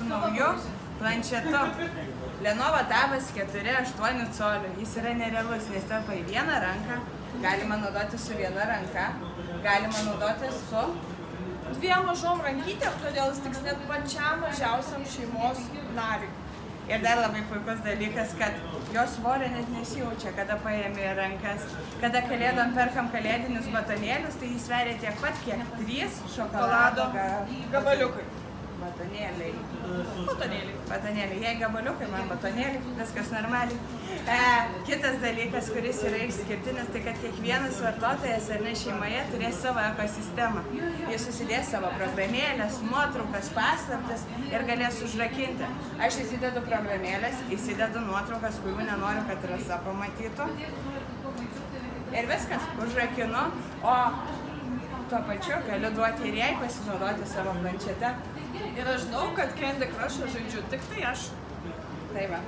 nauju planšetu. Lenovo Tabas 4,8 colių. Jis yra nerealus, nes telpa į vieną ranką, galima naudoti su viena ranka, galima naudoti su dviem mažom rankytėm, todėl jis tiks net pačiam mažiausiam šeimos nariui. Ir dar labai puikus dalykas, kad jo svorio net nesijaučia, kada paėmė į rankas. Kada kalėdom perkam kalėdinius batonėlius, tai jis sveria tiek pat, kiek 3 šokolado gabaliukai. Batonėliai. Batonėliai. Jei gabaliukai, man batonėliai, viskas normaliai. Kitas dalykas, kuris yra išskirtinis, tai kad kiekvienas vartotojas ar ne šeimoje turės savo ekosistemą. Jis susidės savo programėlės, nuotraukas, paslaptis ir galės užrakinti. Aš įsidedu programėlės, įsidedu nuotraukas, kurių nenoriu, kad Rasa pamatytų. Ir viskas, užrakinu, o tuo pačiu galiu duoti ir jai pasinaudoti savo planšete. Ir aš žinau, kad Candy Crush'ą žaidžiu tik tai aš. Tai va.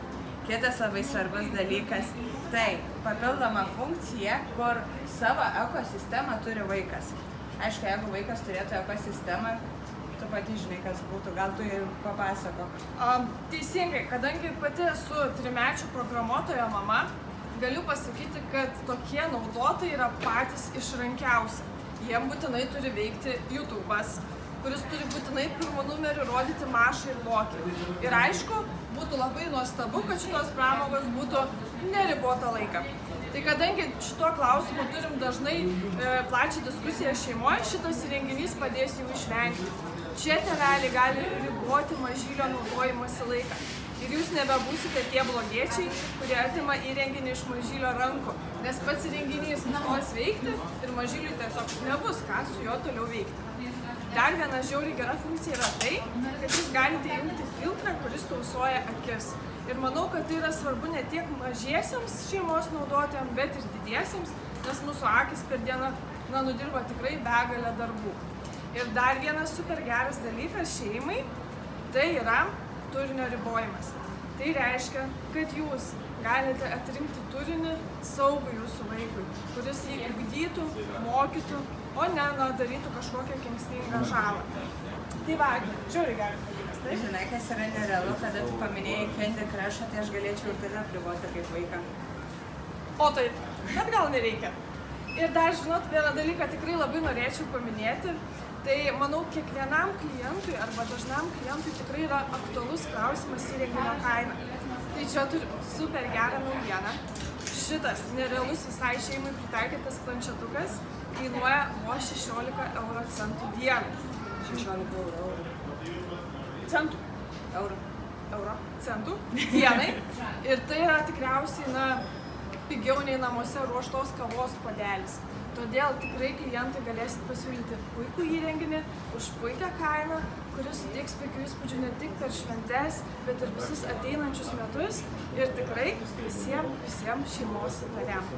Kitas labai svarbus dalykas, tai papildoma funkcija, kur savo ekosistemą turi vaikas. Aišku, jeigu vaikas turėtų ekosistemą, tu pati žinai, kas būtų, gal tu ir papasakok. Teisingai, kadangi pati esu 3-mečių programuotojo mama, galiu pasakyti, kad tokie naudotojai yra patys išrankiausi. Jiem būtinai turi veikti YouTube'as, kuris turi būtinai pirmo numeriu rodyti Mašą ir Lokį. Ir aišku, būtų labai nuostabu, kad šitos pramogos būtų neribotą laiką. Tai kadangi šituo klausimu turim dažnai plačią diskusiją šeimoje, šitas įrenginys padės jų išvengti. Čia tėveliai gali riboti mažylio naudojimosi laiką. Ir jūs nebebūsite tie blogiečiai, kurie atima įrenginį iš mažylio rankų, nes pats įrenginys nustos veikti ir mažyliui tiesiog nebus ką su juo toliau veikti. Dar viena žiauriai gera funkcija yra tai, kad jūs galite įjungti filtrą, kuris tausoja akis. Ir manau, kad tai yra svarbu ne tiek mažiesiems šeimos naudotojams, bet ir didiesiems, nes mūsų akis per dieną nudirba tikrai begalę darbų. Ir dar vienas super geras dalykas šeimai, tai yra turinio ribojimas. Tai reiškia, kad jūs galite atrinkti turinį saugų jūsų vaikui, kuris jį ugdytų, mokytų, o ne darytų kažkokią kenksmingą žalą. Tai va, žiauriai geras dalykas, taip? Žinai, kas yra nerealu, kada tu paminėjai Candy Crush'ą, tai aš galėčiau ir tave apriboti kaip vaiką. O taip, bet gal nereikia. Ir dar, žinot, vieną dalyką tikrai labai norėčiau paminėti. Tai, manau, kiekvienam klientui arba dažnam klientui tikrai yra aktualus klausimas įrenginio kaina. Tai čia turiu super gerą naujieną. Šitas nerealus visai šeimai pritaikytas planšetukas kainuoja vos 16 euro centų dienai. 16 eurų. Centų. Euro centų dienai. Ir tai yra tikriausiai, pigiau nei namuose ruoštos kavos puodelis. Todėl tikrai klientai galėsit pasiūlyti puikų įrenginį už puikią kainą, kuris suteiks puikių įspūdžių ne tik per šventes, bet ir visus ateinančius metus ir tikrai visiems šeimos nariams.